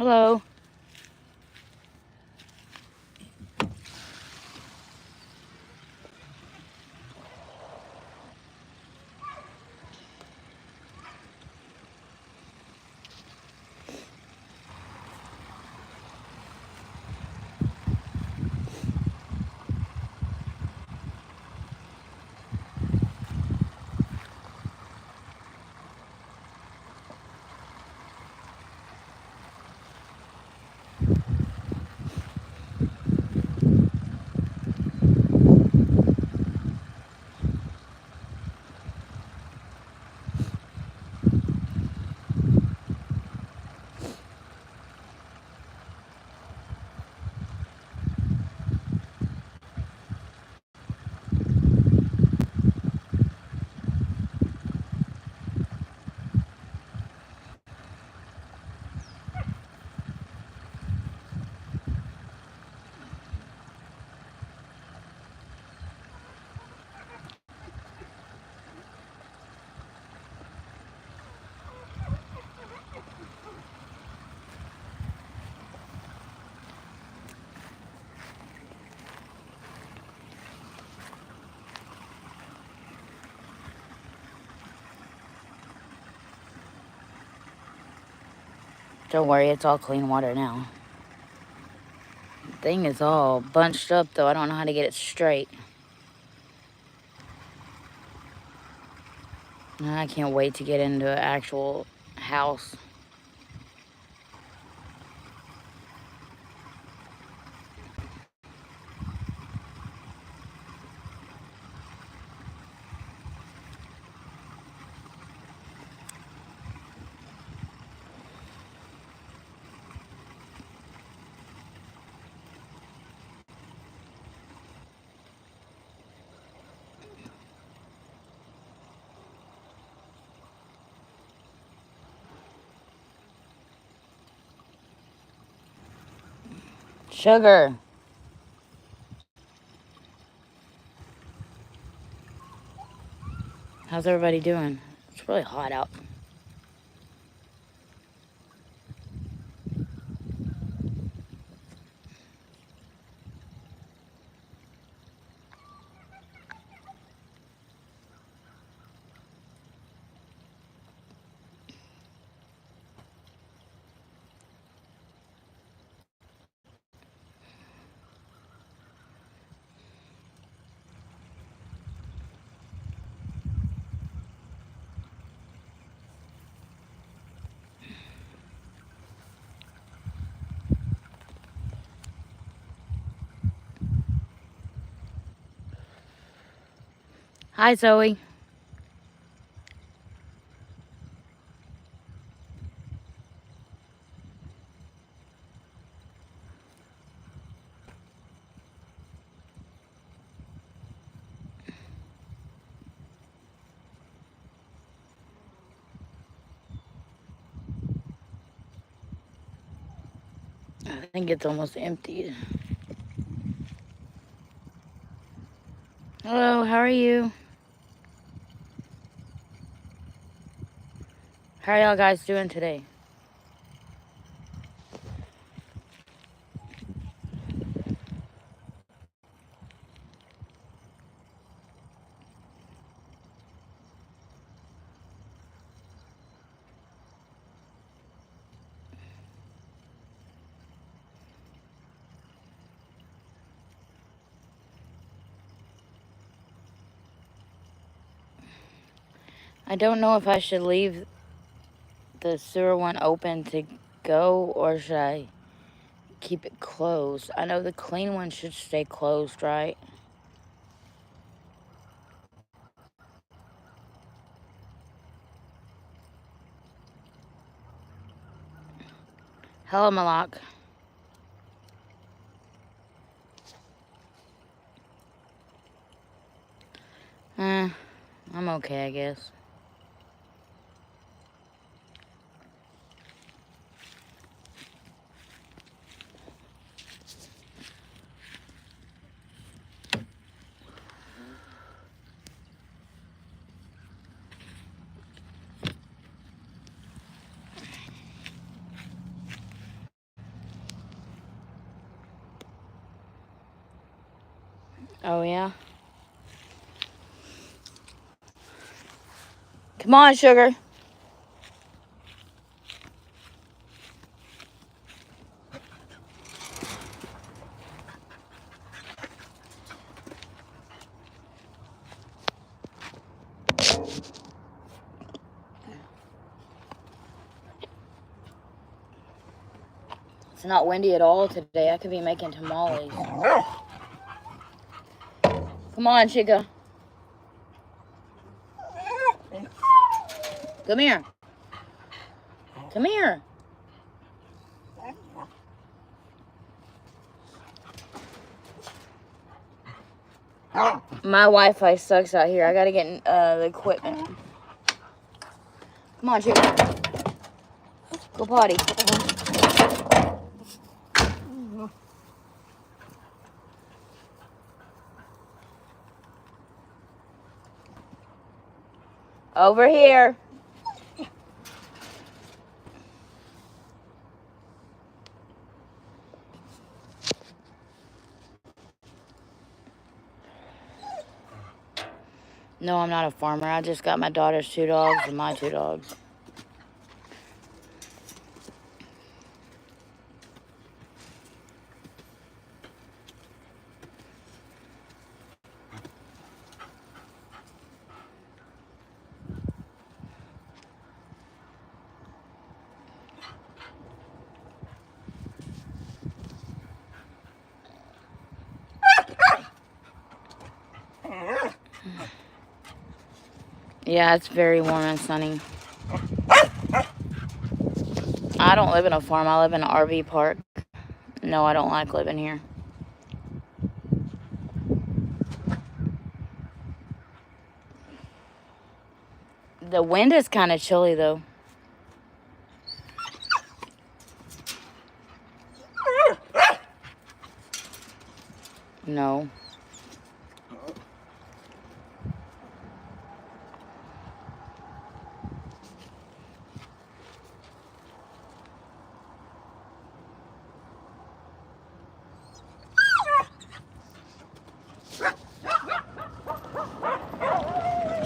Hello. Don't worry, it's all clean water now. The thing is all bunched up, though. I don't know how to get it straight. I can't wait to get into an actual house. Sugar. How's everybody doing? It's really hot out. Hi, Zoe. I think it's almost emptied. Hello, how are you? How are y'all guys doing today? I don't know if I should leave the sewer one open to go, or should I keep it closed? I know the clean one should stay closed, right? Hello, Malak. I'm okay, I guess. Oh, yeah? Come on, sugar. It's not windy at all today. I could be making tamales. Come on, Chica. Come here. Come here. My Wi-Fi sucks out here. I gotta get the equipment. Come on, Chica. Go potty. Over here. No, I'm not a farmer. I just got my daughter's 2 dogs and my 2 dogs. Yeah, it's very warm and sunny. I don't live in a farm. I live in an RV park. No, I don't like living here. The wind is kind of chilly, though. No.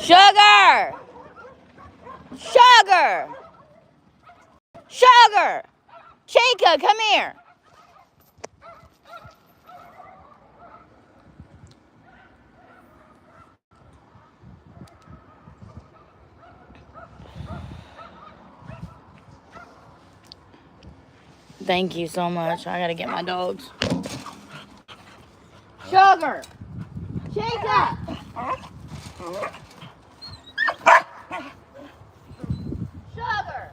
Sugar! Sugar! Sugar! Chica, come here. Thank you so much. I gotta get my dogs. Sugar! Chica! Sugar!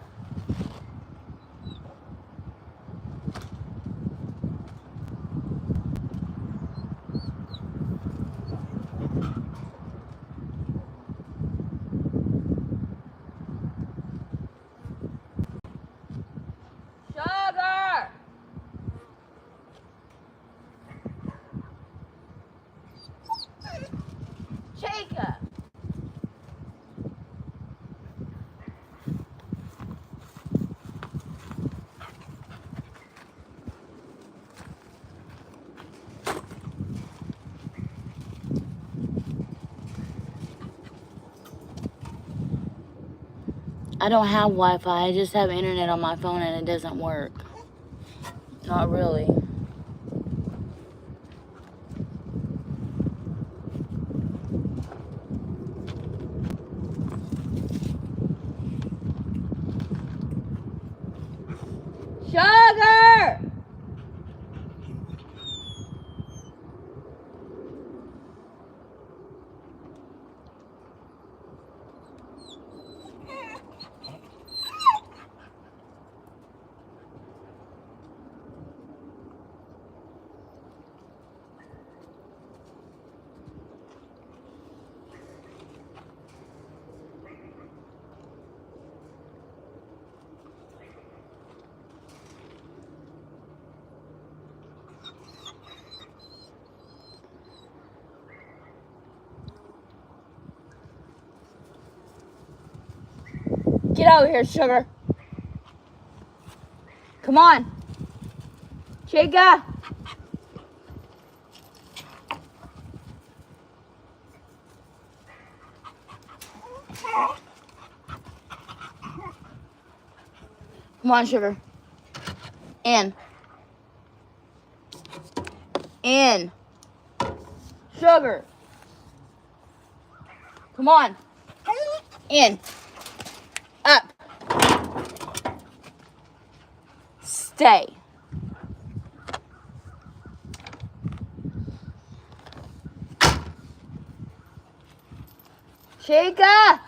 Sugar! Chica! I don't have Wi-Fi. I just have internet on my phone and it doesn't work. Not really. Sugar! Get over here, Sugar. Come on. Chica. Come on, sugar. In. In. Sugar. Come on. In. Up. Stay. Chica!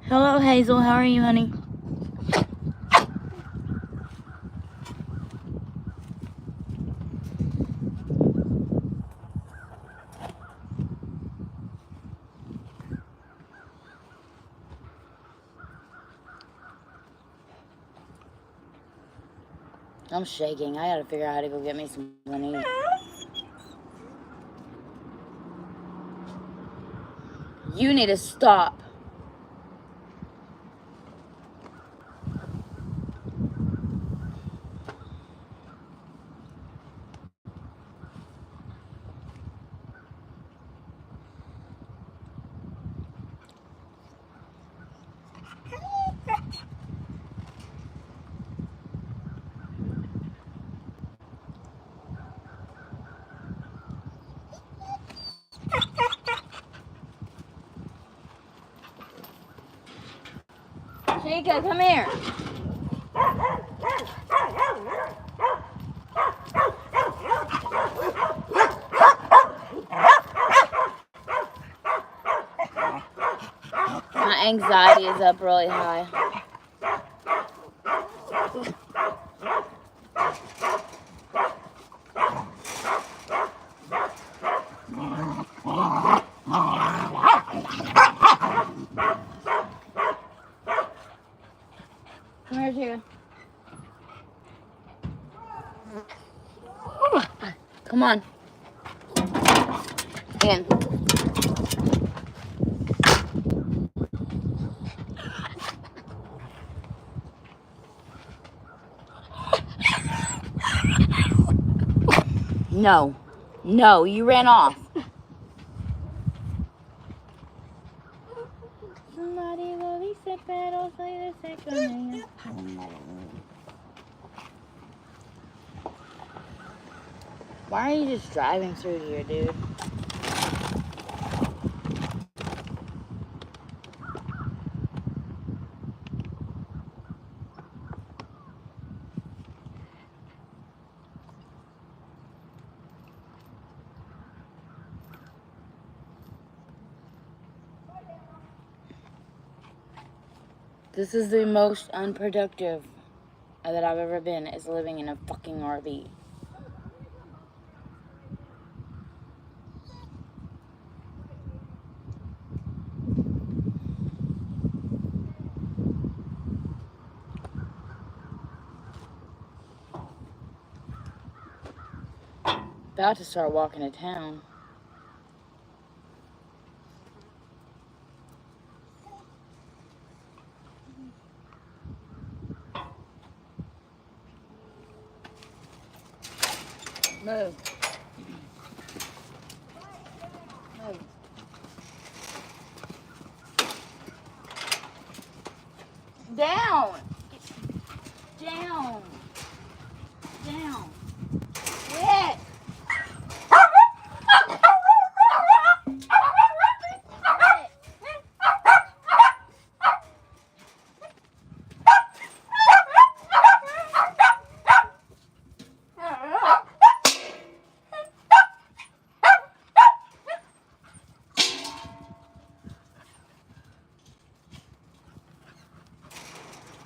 Hello, Hazel. How are you, honey? I'm shaking. I gotta figure out how to go get me something to eat. You need to stop. Chica, come here. My anxiety is up really high. Come here, Chica. Come on. In. No. No, you ran off. Why are you just driving through here, dude? This is the most unproductive that I've ever been, is living in a fucking RV. About to start walking to town. Move. Move. Down. Down. Down. Quit.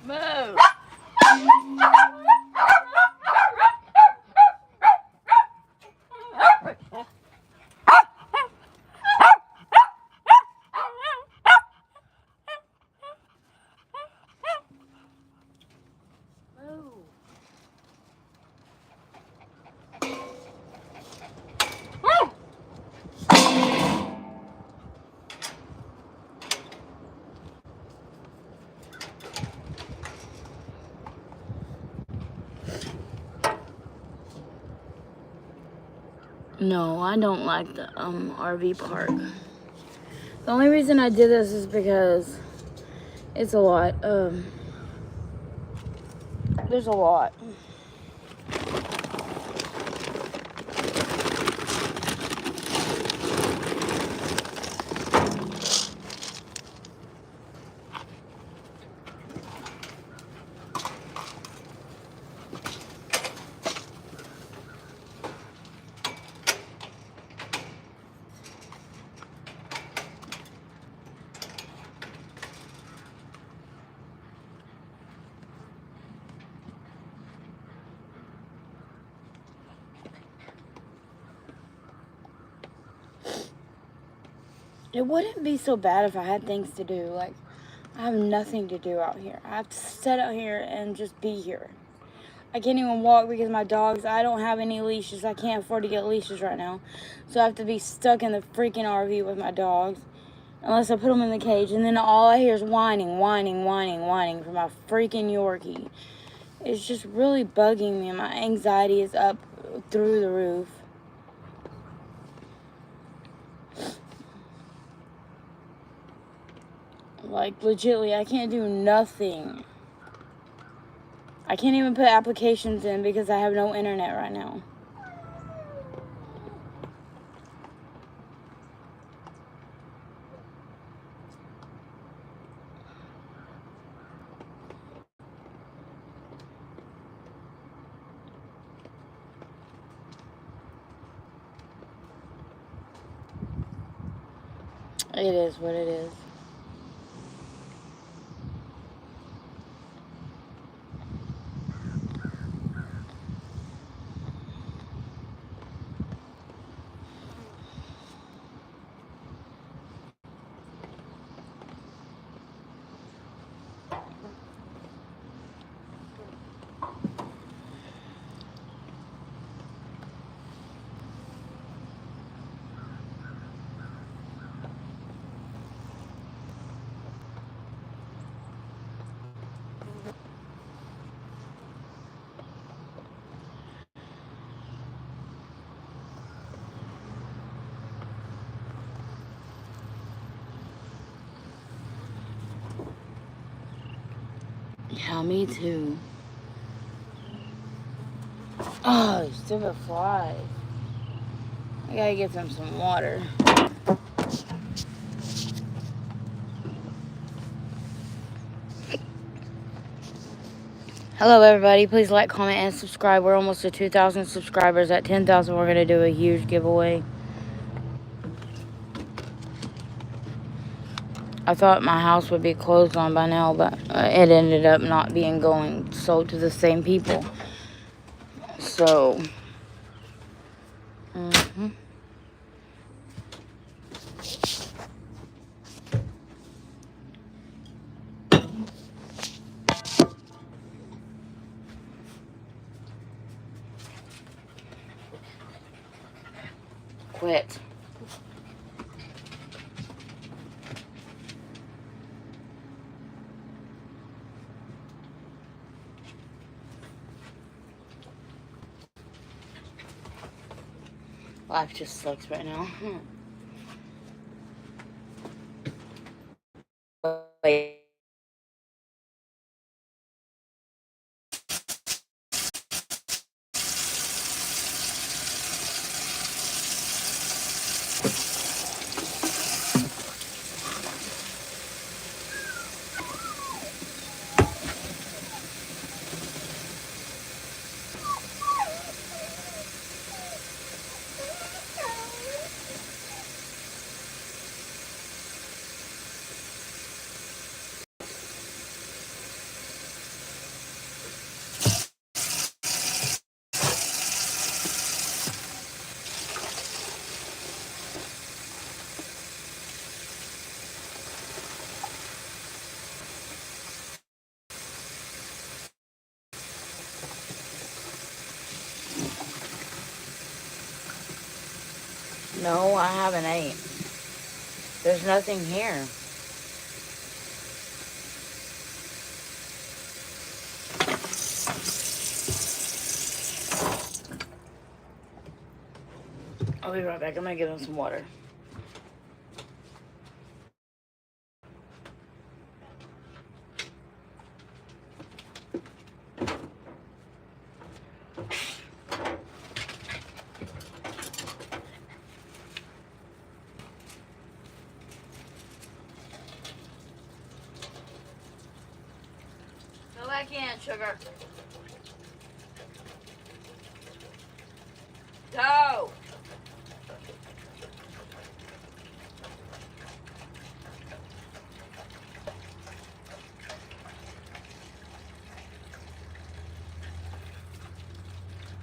Move. No, I don't like the RV park. The only reason I did this is because it's a lot. There's a lot. It wouldn't be so bad if I had things to do. Like, I have nothing to do out here. I have to sit out here and just be here. I can't even walk because my dogs, I don't have any leashes. I can't afford to get leashes right now. So I have to be stuck in the freaking RV with my dogs. Unless I put them in the cage. And then all I hear is whining, whining, whining, whining from my freaking Yorkie. It's just really bugging me. And my anxiety is up through the roof. Like, legitimately, I can't do nothing. I can't even put applications in because I have no internet right now. It is what it is. Yeah, me too. Oh, stupid flies. I gotta get them some water. Hello, everybody. Please like, comment, and subscribe. We're almost to 2,000 subscribers. At 10,000, we're gonna do a huge giveaway. I thought my house would be closed on by now, but it ended up not being sold to the same people. So, quit. Life just sucks right now. Wait. No, I haven't ate. There's nothing here. I'll be right back. I'm gonna get him some water. Go back in, sugar. Go.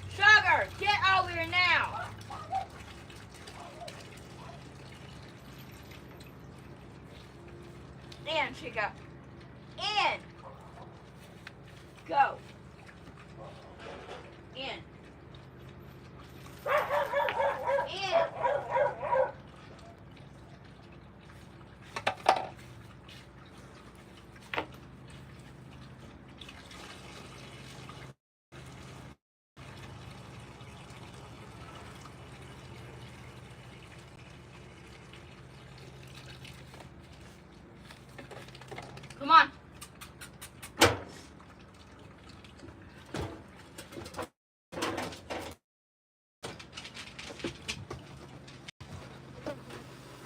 Sugar, get over here now. In, Chica. In. Go. In. In. Come on.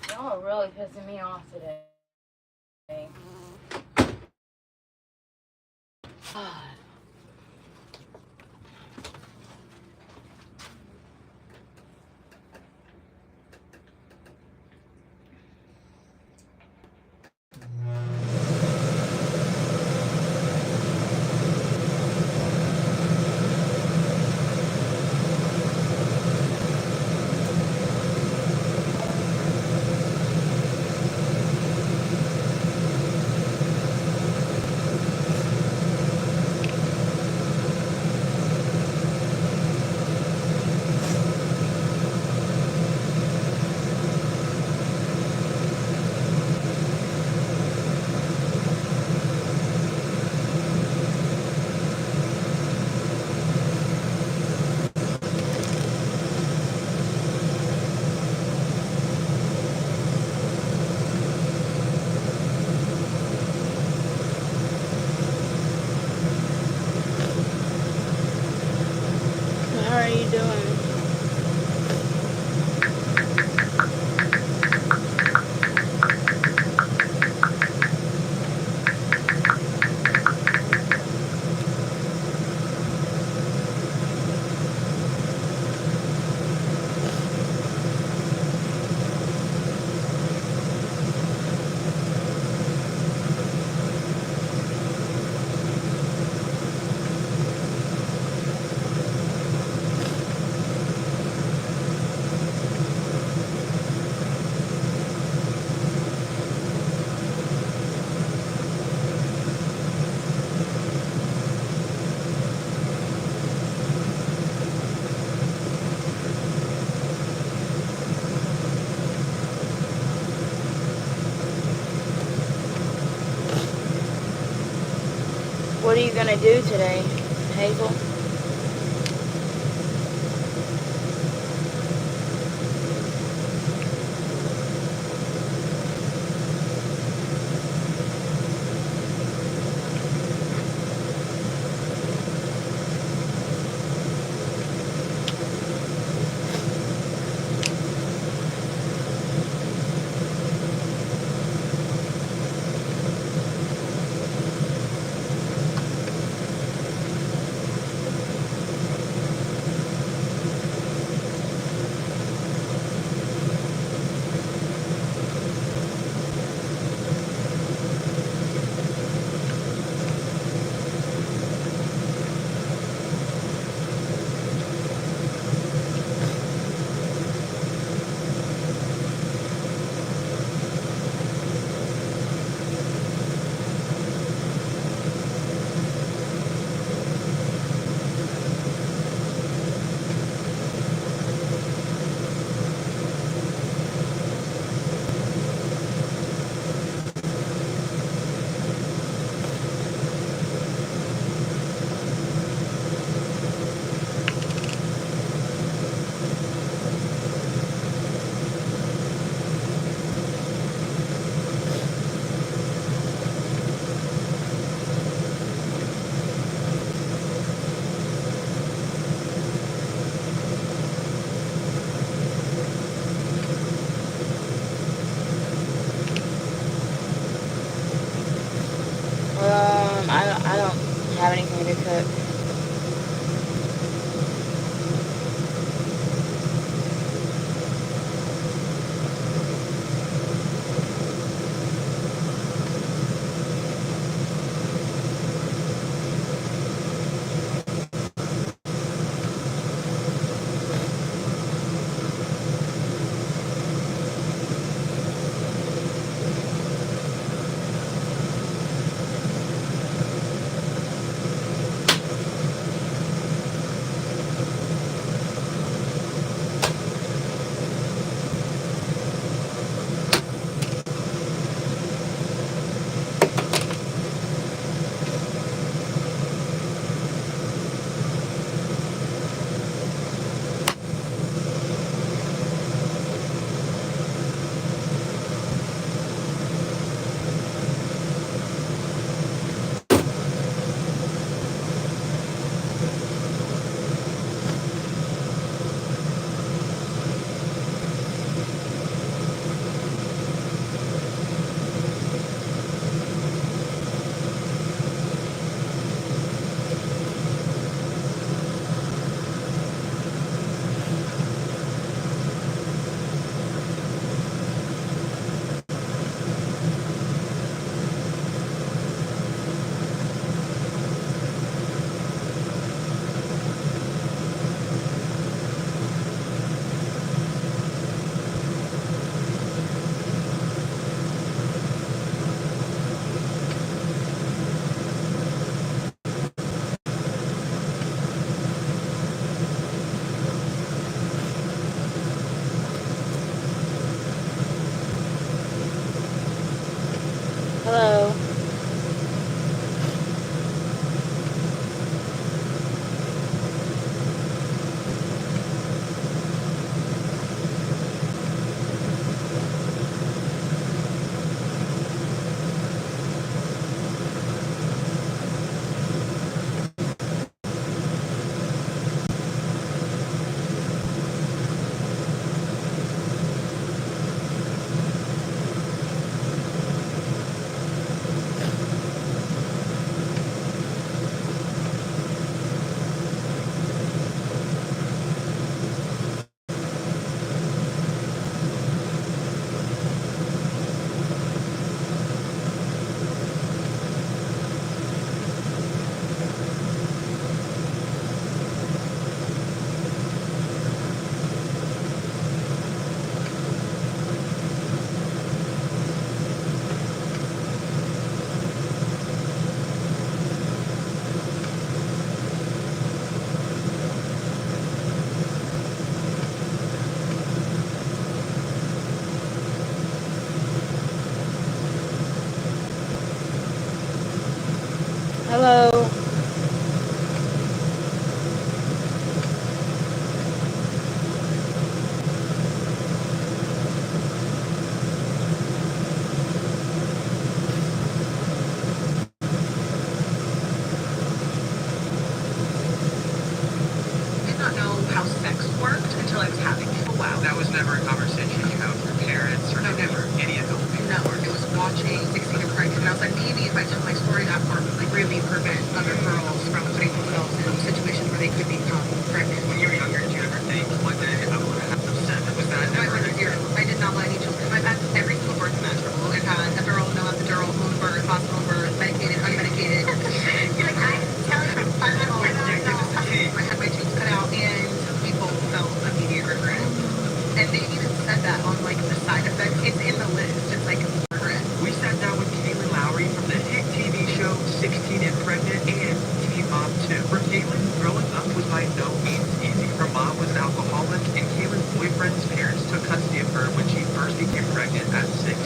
Y'all are really pissing me off today. How are you doing? What are you gonna do today, Hazel? I don't have anything to cook. Hello. Hello. Did not know how sex worked until I was having it. Oh wow. That was never a conversation you had with your parents or no, never any adult. No, it was watching 16 and Pregnant, and I was like, maybe if I tell my story, that part would like really prevent other girls from putting themselves in situations where they could become pregnant. When you were younger, did you ever think one day I would have sex? Was that never? I did not want any children. I've had every single birth imaginable. I've had epidural, no epidural, home birth, hospital birth, medicated, unmedicated. You're like, I tell you, I had my tubes cut out, and people felt immediate regret. And they even said that on like the side effects. It's in the list. It's like regret. We sat down with Caitlin Lowry from the hit TV show 16 and Pregnant and Teen Mom 2. For Caitlin, growing up was by no means easy. Her mom was an alcoholic, and Caitlin's boyfriend's parents took custody of her when she first became pregnant at 16.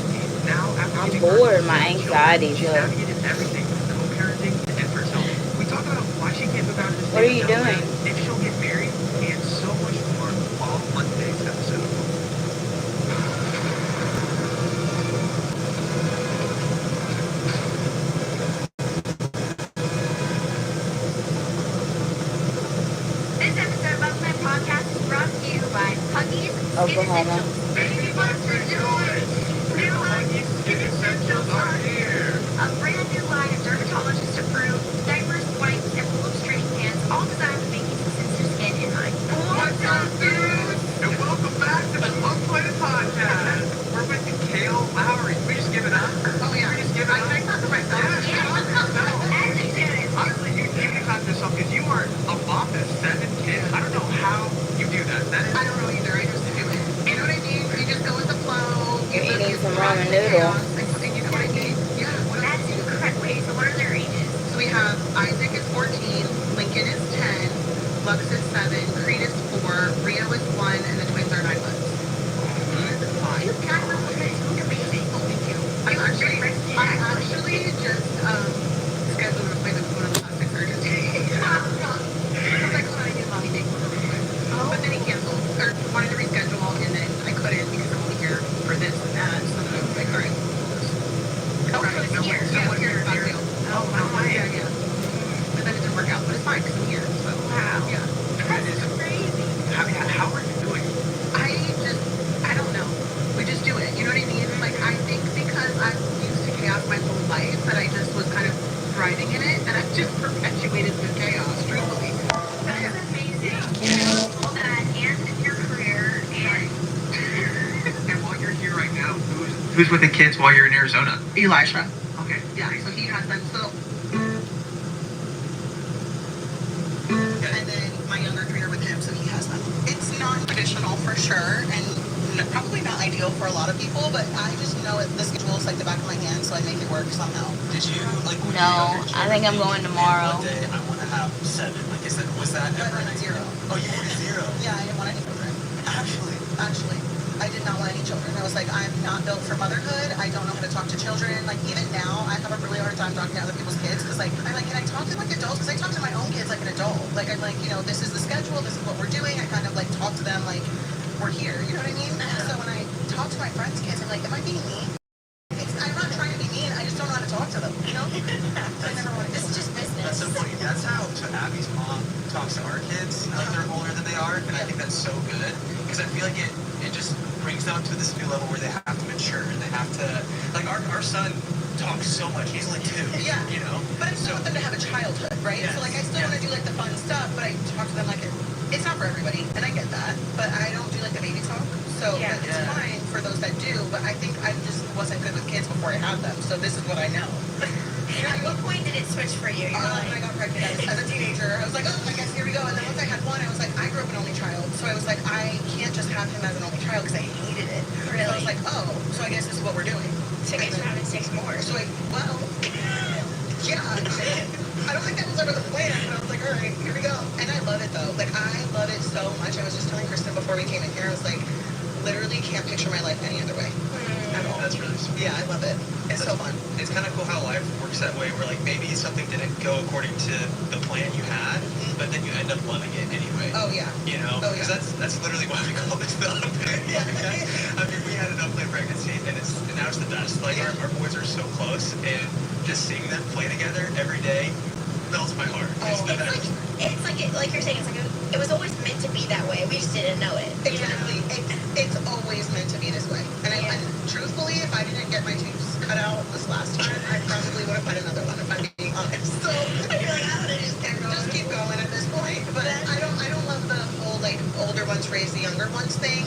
Now, after I'm giving bored. birth to My 7 anxiety's children, she's up. navigated everything from co-parenting to infertility. We talk about why she can't move out of the What are state you of Delaware, doing? if she'll get married, and so much more, all on today's episode. This episode of my podcast is brought to you by Huggies Skin Oklahoma. Essentials. Baby butts rejoice! New Huggies Skin Essentials are here! A brand new line of dermatologist-approved thriving in it, and I've just perpetuated the chaos, truthfully. That is amazing. All that and your career and And while you're here right now, who's with the kids while you're in Arizona? Elisha. Okay. Yeah, so he has them. So. And then my younger career with him, so he has them. It's non-traditional for sure, and probably not ideal for a lot of people, but I just know the schedule is like the back of my hand, so I make it work somehow. Did you like? No, I think I'm going tomorrow. One day I want to have 7. Like, was that ever an idea? 0. Oh, you wanted 0. Yeah, I didn't want any children. Actually, I did not want any children. I was like, I'm not built for motherhood. I don't know how to talk to children. Like, even now, I have a really hard time talking to other people's kids because, like, I'm like, can I talk to like adults? Because I talk to my own kids like an adult. Like, I'm like, this is the schedule. This is what we're doing. I kind of like talk to them like we're here. You know what I mean? And so when I talk to my friends' kids, I'm like, am I being mean? I'm not trying to be mean. I just don't know how to talk to them. You know? So I never want to. this is just business. That's so funny. That's how Abby's mom talks to our kids. Like, they're older than they are, and I think that's so good because I feel like it just brings them to this new level where they have to mature and they have to, like, our son talks so much. He's like 2. Yeah. You know. But I still want them to have a childhood, right? Yes. So like I still want to do like the fun stuff, but I talk to them like it's not for everybody, and I get that. But I don't do like the baby talk, so Yeah. it's fine for those that do. But I think I just wasn't good with kids before I had them, so this is what I know. At what point did it switch for you? You're When I like, got pregnant as a teenager, I was like, oh, I guess here we go. And then once I had one, I was like, I grew up an only child, so I was like, I can't just have him as an only child because I hated it. So I was like, oh, so I guess this is what we're doing. so I guess you're having 6 more. So yeah, I don't think that was ever the plan, but I was like, all right, here we go. And I love it though. Like, I love it so much. I was just telling Kristen before we came in here, I was like, literally can't picture my life any other way at all. That's really sweet. Yeah, I love it. It's so fun. It's kind of cool how life works that way, where like maybe something didn't go according to the plan you had, but then you end up loving it anyway. Oh yeah. You know, Oh, because yeah. that's literally why we call this the unplanned. Yeah. I mean, we had an unplanned pregnancy, and now it's the best. Like, Yeah. our boys are so close, and just seeing them play together every day melts my heart. It's the best. Like you're saying, it was always meant to be that way. We just didn't know it. you know? Exactly. It's always meant to be this way. And and truthfully, if I didn't get my tubes cut out this last time, I probably would have had another one if I'm being honest. So I feel like I would have just keep going at this point. But I don't love the whole like older ones raise the younger ones thing.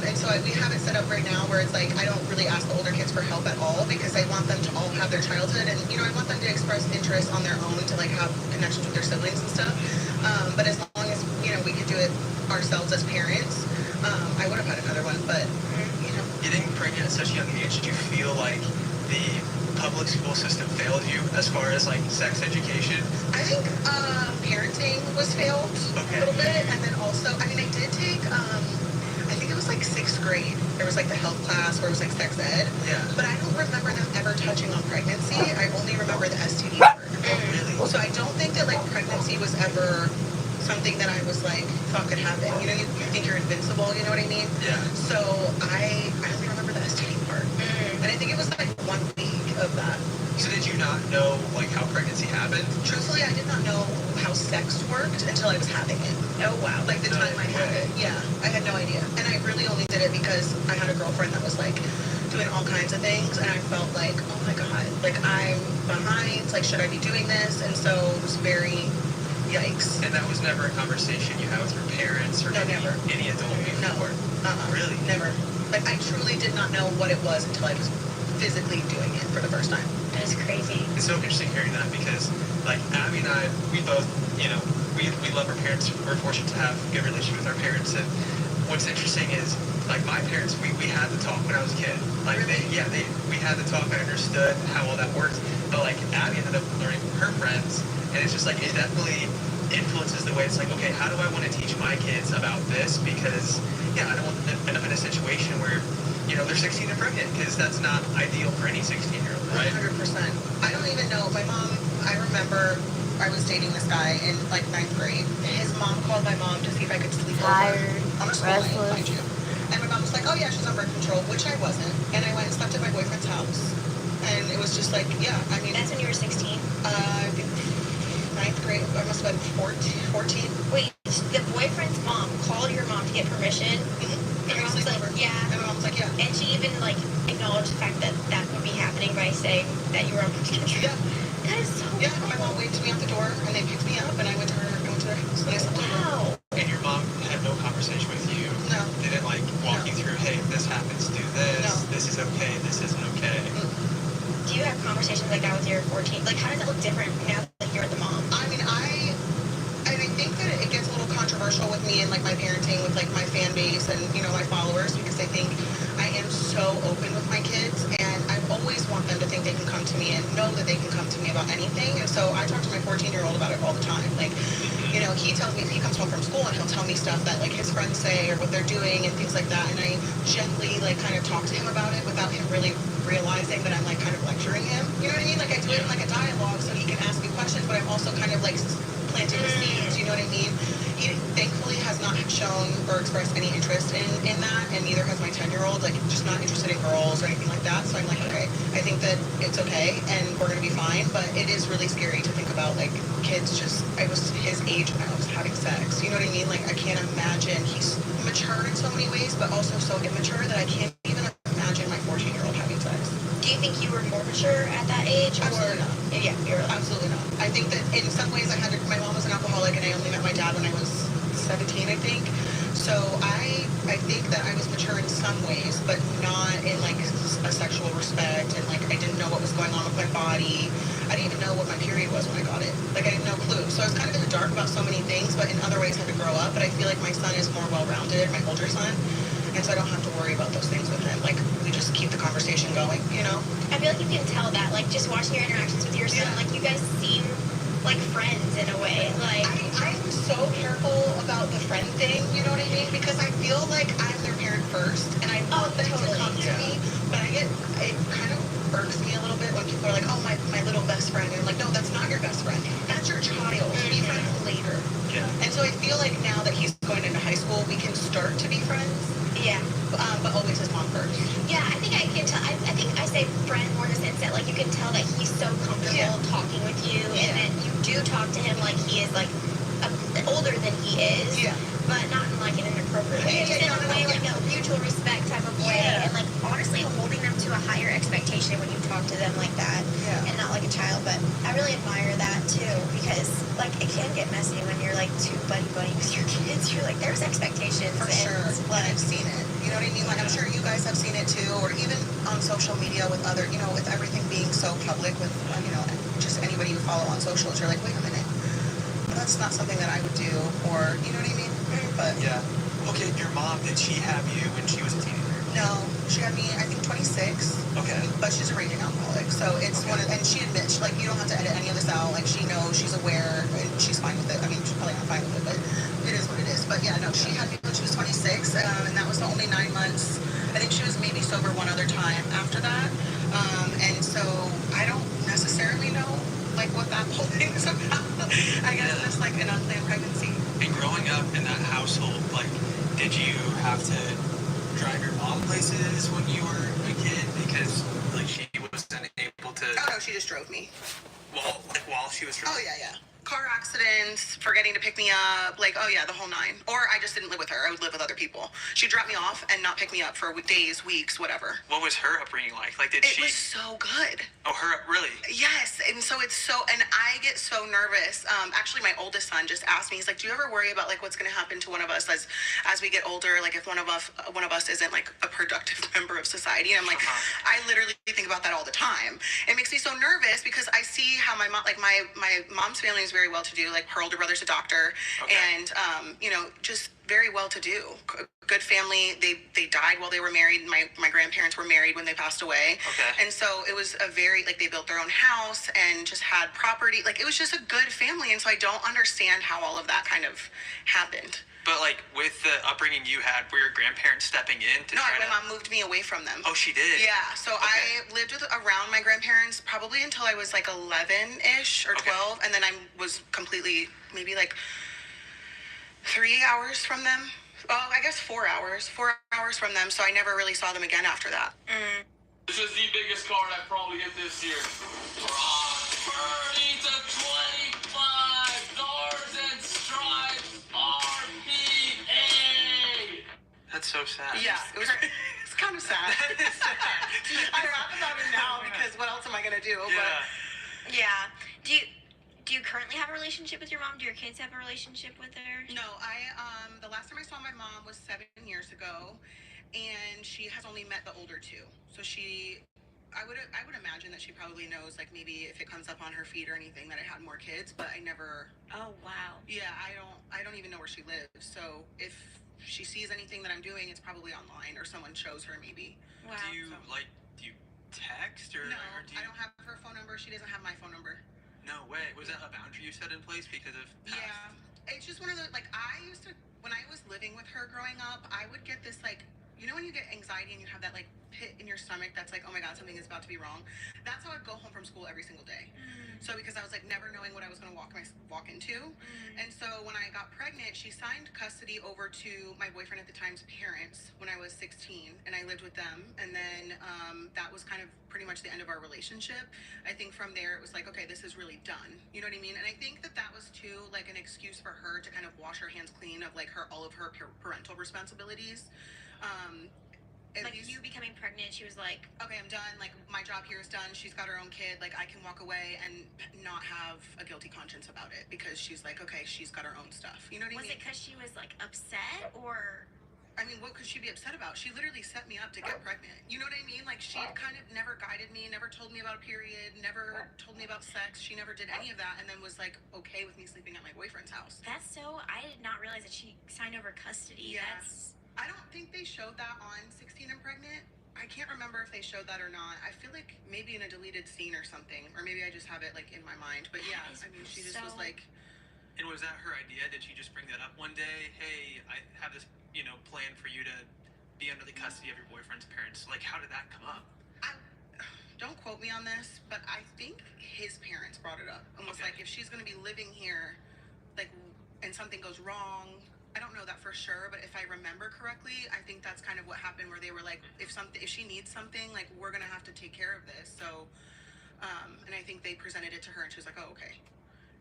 And so we have it set up right now where it's like I don't really ask the older kids for help at all because I want them to all have their childhood and I want them to express interest on their own to like have connections with their siblings and stuff. But as long as we could do it ourselves as parents, I would have had another one. But Getting pregnant at such a young age, did you feel like the public school system failed you as far as like sex education? I think parenting was failed a little bit, and then also I did take I think it was like 6th grade. There was like the health class where it was like sex ed. Yeah. But I don't remember them ever touching on pregnancy. I only remember the STD part. Really? So I don't think that like pregnancy was ever something that I was like thought could happen. You think you're invincible. You know what I mean? Yeah. So I only remember the STD part, and I think it was like 1 week of that. So did you not know like how pregnancy happened? Truthfully, I did not know how sex worked until I was having it. Oh, wow. Like the time I had it. Yeah, I had no idea. And I really only did it because I had a girlfriend that was like doing all kinds of things, and I felt like, oh my God, like I'm behind, like should I be doing this? And so it was very yikes. And that was never a conversation you had with your parents or No, never. any adult before? Really? Never. Like I truly did not know what it was until I was physically doing it for the first time. That is crazy. It's so interesting hearing that because, like, Abby and I, we both, we love our parents. We're fortunate to have a good relationship with our parents. And what's interesting is, like, my parents, we had the talk when I was a kid. Like, Really? we had the talk. I understood how all that worked. But, like, Abby ended up learning from her friends. And it's just, like, it definitely influences the way it's like, okay, how do I want to teach my kids about this? Because, I don't want them to end up in a situation where, they're 16 and pregnant, because that's not ideal for any 16-year-old, right? 100%. I don't even know. My mom, I remember I was dating this guy in like 9th grade. His mom called my mom to see if I could sleep Tired, over on a school night, restless. mind you. And my mom was like, oh yeah, she's on birth control, which I wasn't. And I went and slept at my boyfriend's house. And it was just like, That's when you were 16? I think 9th grade, I must have been 14. Wait, the boyfriend's mom called your mom to get permission? Mm-hmm. And your mom was like, yeah. And my mom was like, yeah. And she even, like, acknowledged the fact that that would be happening by saying that you were on birth control. Yeah. That is so Yeah, my mom waved to me out the door, and they picked me up, and I went to their house, and I slept over. Wow. And your mom had no conversation with you? No. They didn't like walk No. you through, hey, if this happens, do this. No. This is okay. This isn't okay. Do you have conversations like that with your 14? Like, how does it look different now that you're the mom? I mean, I think that it gets a little controversial with me and like my parenting with like my fan base and my followers, because I think I am so open with my kids, and I always want them to think they can come to me and know that they can come to me about anything. And so I talk to my 14-year-old about it all the time. Like, he tells me, he comes home from school and he'll tell me stuff that like his friends say or what they're doing and things like that, and I gently like kind of talk to him about it without him really realizing that I'm like kind of lecturing him. You know what I mean? Like I do it in like a dialogue so he can ask me questions, but I'm also kind of like planting the seeds. You know what I mean? He thankfully has not shown or expressed any interest in that, and neither has my 10-year-old. Like, just not interested in girls or anything like that. So I'm like, okay, I think that it's okay and we're gonna be fine. But it is really scary to think about like kids I was his age when I was having sex. You know what I mean? Like, I can't imagine. He's mature in so many ways, but also so immature that I can't even imagine my 14-year-old having sex. Do you think you were more mature at that age? Absolutely not. Yeah, you're Absolutely not. I think that in some ways my mom was an alcoholic, and I only met my dad when I was 17, I think. So I think that I was mature in some ways, but not in like a sexual respect, and like I didn't know what was going on with my body. I didn't even know what my period was when I got it. Like, I had no clue. So I was kind of in the dark about so many things, but in other ways had to grow up. But I feel like my son is more well-rounded, my older son, and so I don't have to worry about those things with him. Like, we just keep the conversation going, I feel like you can tell that, like, just watching your interactions with your son, like, you guys seem like friends in a way. Like, I'm so careful about the friend thing, you know what I mean? Because I feel like I'm their parent first, and I want them to come to me, but it kind of irks me a little bit when people are like, oh, my little best friend. And I'm like, no, that's not your best friend. That's your child. Be friends later. Yeah. And so I feel like now that he's going into high school, we can start to be friends. yeah. But always his mom first. Yeah, I think I can tell. I think I say friend more in the sense that, like, you can tell that he's so comfortable talking with you, and that you do talk to him like he is, like, older than he is, but not in, like, an inappropriate way. Just in a way, like, a mutual respect type of way. And, like, honestly, holding them to a higher expectation when you talk to them like that, and not like a child. But I really admire that, too, because, like, it can get messy when you're, like, too buddy-buddy with your kids. You're like, there's expectations. For sure. And I've seen it. You know what I mean? Like, I'm sure you guys have seen it, too, or even on social media with other, with everything being so public with, just anybody you follow on socials. You're like, wait a minute. That's not something that I would do, or, you know what I mean? But Yeah. Okay, your mom, did she have you when she was a teenager? no, she had me, I think, 26. Okay. But she's a raging alcoholic, so it's and she admits, like, you don't have to edit any of this out. Like, she knows, she's aware, and she's fine with it. I mean, she's probably not fine with it, but it is what it is. But yeah, no, she had me when she was 26, and that was the only 9 months. I think she was maybe sober one other time after that. And so I don't necessarily know, like, what that whole thing is about. I guess it's like an unplanned pregnancy. And growing up in that household, like, did you have to drive your mom places when you were a kid because, like, she wasn't able to? Oh no, she just drove me. Well, like, while she was driving. Oh yeah. Car accidents, forgetting to pick me up, like, oh yeah, the whole 9. Or I just didn't live with her. I would live with other people. She'd drop me off and not pick me up for days, weeks, whatever. What was her upbringing like? Like, did It she? was so good. Oh, really? Yes, and so and I get so nervous. Actually, my oldest son just asked me. He's like, "Do you ever worry about like what's going to happen to one of us as we get older? Like if one of us isn't like a productive member of society?" And I'm like, I literally think about that all the time. It makes me so nervous because I see how my mom, like my mom's family is very well to do. Like her older brother's a doctor, and just very well to do. Good family. They died while they were married. My grandparents were married when they passed away. Okay. And so it was a very, like, they built their own house and just had property. Like, it was just a good family. And so I don't understand how all of that kind of happened. But, like, with the upbringing you had, were your grandparents stepping in to try My to? mom moved me away from them. Oh, she did? Yeah, so I lived around my grandparents probably until I was like 11-ish or 12, and then I was completely, maybe like 3 hours from them. Oh, I guess 4 hours. 4 hours from them, so I never really saw them again after that. This is the biggest card I've probably hit this year. Brock Purdy to $25 and stripes RPA. That's so sad. Yeah, it's kind of sad. I laugh about it now because what else am I gonna do? Yeah. But Yeah. currently have a relationship with your mom? Do your kids have a relationship with her? No, the last time I saw my mom was 7 years ago, and she has only met the older two. So I would imagine that she probably knows, like, maybe if it comes up on her feed or anything, that I had more kids, but I never. Oh, wow. Yeah, I don't even know where she lives. So if she sees anything that I'm doing, it's probably online or someone shows her maybe. Wow. Do you text or? No, Or do you... I don't have her phone number. She doesn't have my phone number. No way. Was that a boundary you set in place because of past? Yeah, it's just one of the, like, I used to, when I was living with her growing up, I would get this, like, you know when you get anxiety and you have that, like, pit in your stomach that's like, oh my god, something is about to be wrong. That's how I'd go home from school every single day. So because I was like never knowing what I was going to walk into. And so when I got pregnant, she signed custody over to my boyfriend at the time's parents when I was 16, and I lived with them. And then that was kind of pretty much the end of our relationship. I think from there it was like, okay, this is really done. You know what I mean? And I think that that was too like an excuse for her to kind of wash her hands clean of like all of her parental responsibilities. Like you becoming pregnant, she was like, okay, I'm done. Like, my job here is done. She's got her own kid. Like, I can walk away and not have a guilty conscience about it because she's like, okay, she's got her own stuff. You know what I mean? Was it because she was like upset or? I mean, what could she be upset about? She literally set me up to get pregnant. You know what I mean? Like, she kind of never guided me, never told me about a period, never told me about sex. She never did any of that, and then was like okay with me sleeping at my boyfriend's house. That's so. I did not realize that she signed over custody. Yeah. That's. I don't think they showed that on 16 and Pregnant. I can't remember if they showed that or not. I feel like maybe in a deleted scene or something, or maybe I just have it like in my mind. But yeah, I mean, she just was like. And was that her idea? Did she just bring that up one day? Hey, I have this, plan for you to be under the custody of your boyfriend's parents. Like, how did that come up? Don't quote me on this, but I think his parents brought it up. Almost like if she's going to be living here, like, and something goes wrong. I don't know that for sure, but if I remember correctly, I think that's kind of what happened where they were like, if she needs something, like, we're going to have to take care of this. So, and I think they presented it to her and she was like, oh, okay,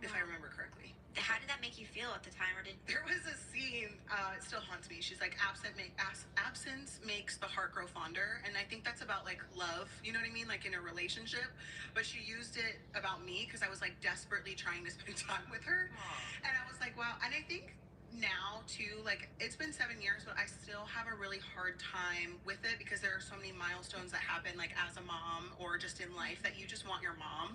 if I remember correctly. How did that make you feel at the time, or did? There was a scene, it still haunts me. She's like, absence makes the heart grow fonder. And I think that's about like love, you know what I mean? Like in a relationship. But she used it about me because I was like desperately trying to spend time with her. And I was like, wow. And I think now too, like, it's been 7 years, but I still have a really hard time with it because there are so many milestones that happen like as a mom or just in life that you just want your mom.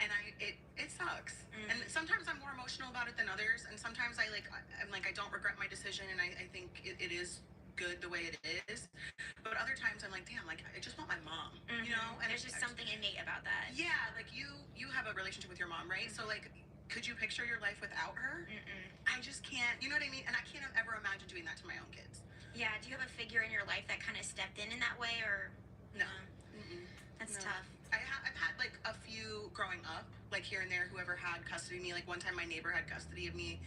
And it sucks. And sometimes I'm more emotional about it than others. And sometimes I'm like, I don't regret my decision. And I think it is good the way it is. But other times I'm like, damn, like, I just want my mom, you know? And there's just something innate about that. Yeah. Like you have a relationship with your mom, right? So like, could you picture your life without her? I just can't, you know what I mean? And I can't ever imagine doing that to my own kids. Yeah. Do you have a figure in your life that kind of stepped in that way, or? No. That's No. tough. I've had like a few growing up, like here and there, whoever had custody of me. Like one time my neighbor had custody of me.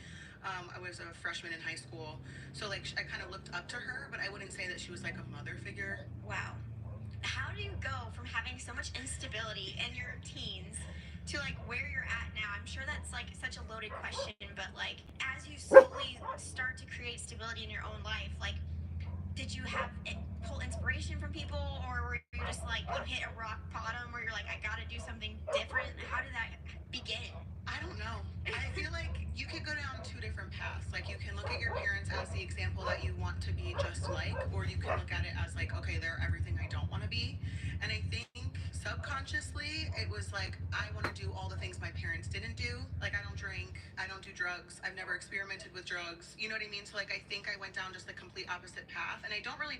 I was a freshman in high school. So like I kind of looked up to her, but I wouldn't say that she was like a mother figure. Wow. How do you go from having so much instability in your teens to like where you're at now? I'm sure that's like such a loaded question, but like as you slowly start to create stability in your own life, like did you pull inspiration from people, or were you just like you hit a rock bottom where you're like, I gotta do something different? How did that begin? I don't know. I feel like you could go down two different paths. Like you can look at your parents as the example that you want to be just like, or you can look at it as like, okay, they're everything I don't want to be. And I think subconsciously it was like, I want to do all the things my parents didn't do. Like I don't drink, I don't do drugs, I've never experimented with drugs, you know what I mean? So like I think I went down just the complete opposite path, and I don't really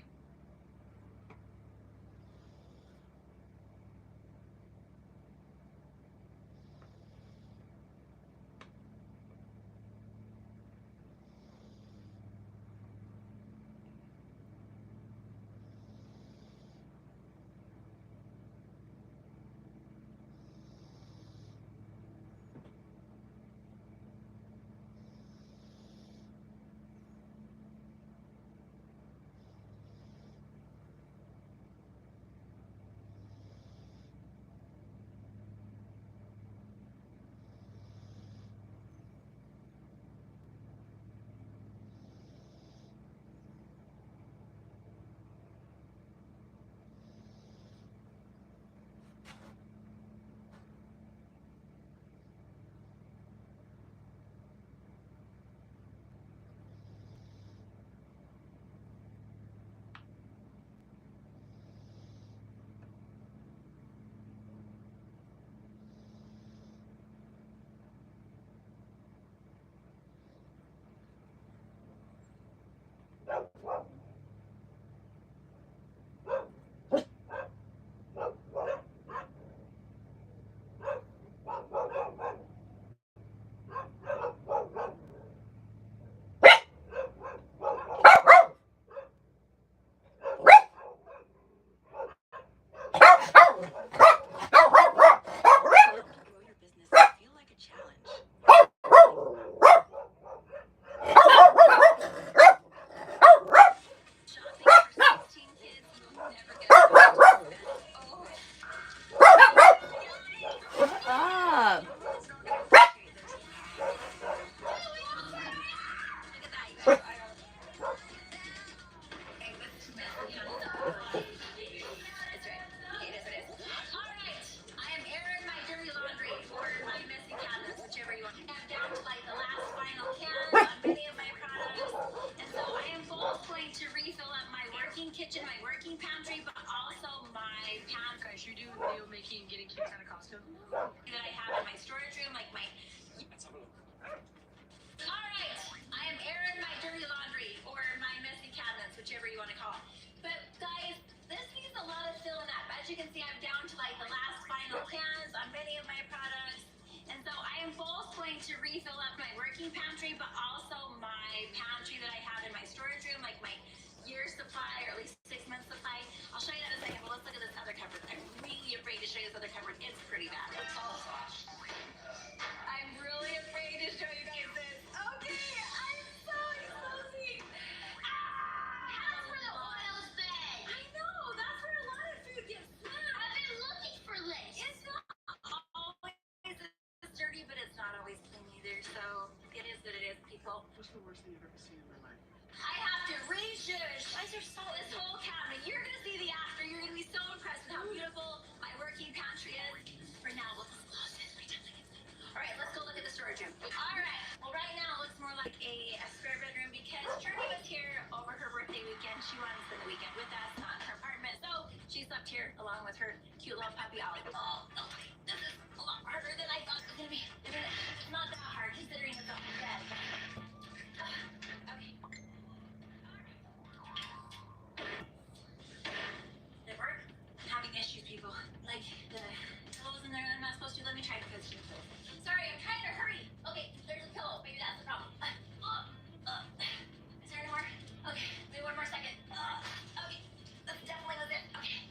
going to refill up my working pantry, but also my pantry that I have in my storage room, like my year's supply, or at least 6 months supply. I'll show you that in a second, but let's look at this other cupboard. I'm really afraid to show you this other cupboard. It's pretty bad. I'm really afraid to show you guys this. Okay, I'm so exposing. That's where the oil's been. I know, that's where a lot of food gets smashed. I've been looking for this. It's not always this dirty, but it's not always clean either, so it is what it is, people. What's the worst thing you've ever seen in my life? I have to reshush. Why is there so this whole cabinet? You're gonna see the after. You're gonna be so impressed with how beautiful my working pantry is. For now, we'll just close this. All right, let's go look at the storage room. All right. Well, right now it looks more like a spare bedroom because Journey was here over her birthday weekend. She wanted to spend the weekend with us, not in her apartment, so she slept here along with her cute little puppy Ollie. Oh, okay. This is a lot harder than I thought it was gonna be. It's not that hard considering it's on the bed. Okay. Did it work? I'm having issues, people. Like the pillows in there that I'm not supposed to. Let me try to fix it. Sorry, I'm trying to hurry. Okay, there's a pillow. Maybe that's the problem. Is there any more? Okay, maybe one more second. Okay, that definitely was it. Okay.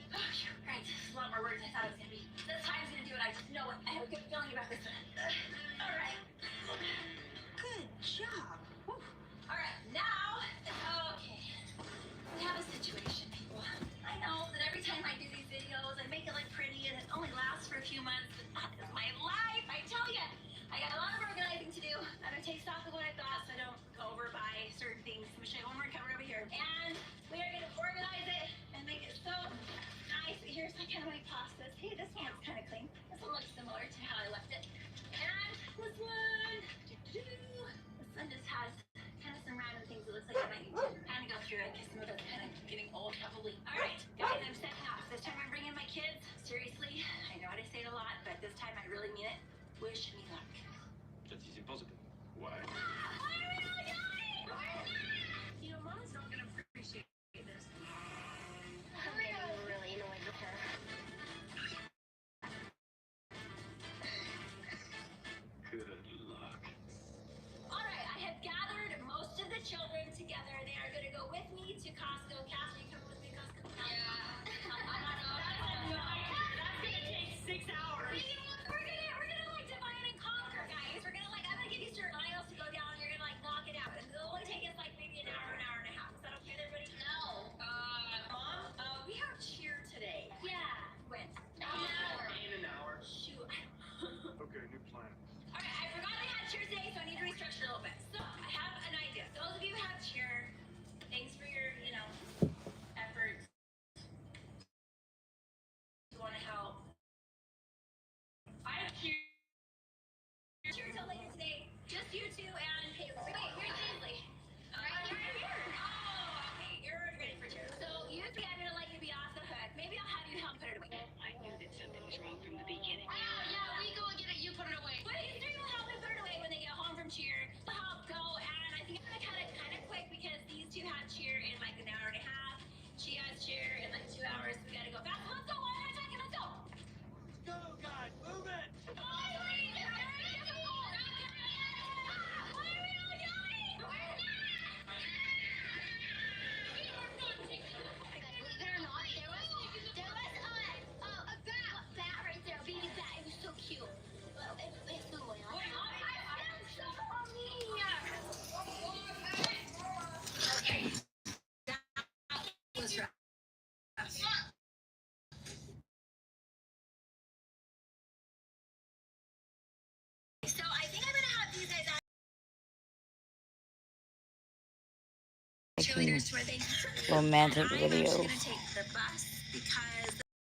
Right, this is a lot more work than I thought it was gonna be. This time's gonna do it. I just know it. I have a good feeling about this one. All right. Good job. Whew. All right, now, okay. We have a situation, people. I know that every time I do these videos, I make it look pretty and it only lasts for a few months, but that is my life, I tell you. I got a lot of organizing to do. I'm gonna take stock of what I thought so I don't go over by certain things. Let me show you one more cupboard over here. And we are gonna organize it and make it so nice. Here's my kind of my process. Hey, this one looks kind of clean. This one looks similar to how I left it. And this one, this one just has kind of some random things. It looks like I might need to kind of go through it because some of it's kind of getting old probably. All right, guys, I'm setting off. This time I'm bringing my kids. Seriously, I know I say it a lot, but this time I really mean it. Wish me luck. That is impossible. Why? Why are we all yelling? You know, Mama's not gonna appreciate this. I'm getting really annoyed with her. Good luck. All right, I have gathered most of the children together. They are gonna go with me to Costco. Cass, are you coming with me to Costco? Yeah. That's gonna take 6 hours. We're gonna like divide and conquer, guys. I'm gonna give you certain aisles to go down. You're gonna like knock it out. And it'll only take us like maybe an hour and a half. Is that okay with everybody? No. Mom, we have cheer today. Yeah. When? An hour. In an hour. Shoot. Okay, new plan. All right, I forgot I had cheer today, so I need to restructure a little bit. So I have an idea. Those of you who have cheer, thanks for your, efforts. You want to help? I have cheer till later today. Just you two and Haley. Wait, where's Haley? Right here. Oh, okay. You're already ready for cheer. So you three, I'm gonna let you be off the hook. Maybe I'll have you help put it away. I knew that something was wrong from the beginning. Yeah, we go and get it. You put it away. But you three will help me put it away when they get home from cheer. I'll help go, and I think I'm gonna cut it kind of quick because these two had cheer in like an hour and a half. She has cheer in like 2 hours. We gotta go fast. Let's go. One at a time. Let's go. Go, guys, move it! Believe it or not, there was a bat right there, a baby bat. It was so cute. It flew away. I'm so Okay. That was rough. So I think I'm gonna have you guys ask cheerleaders to where they Romantic I'm video. actually gonna take the bus because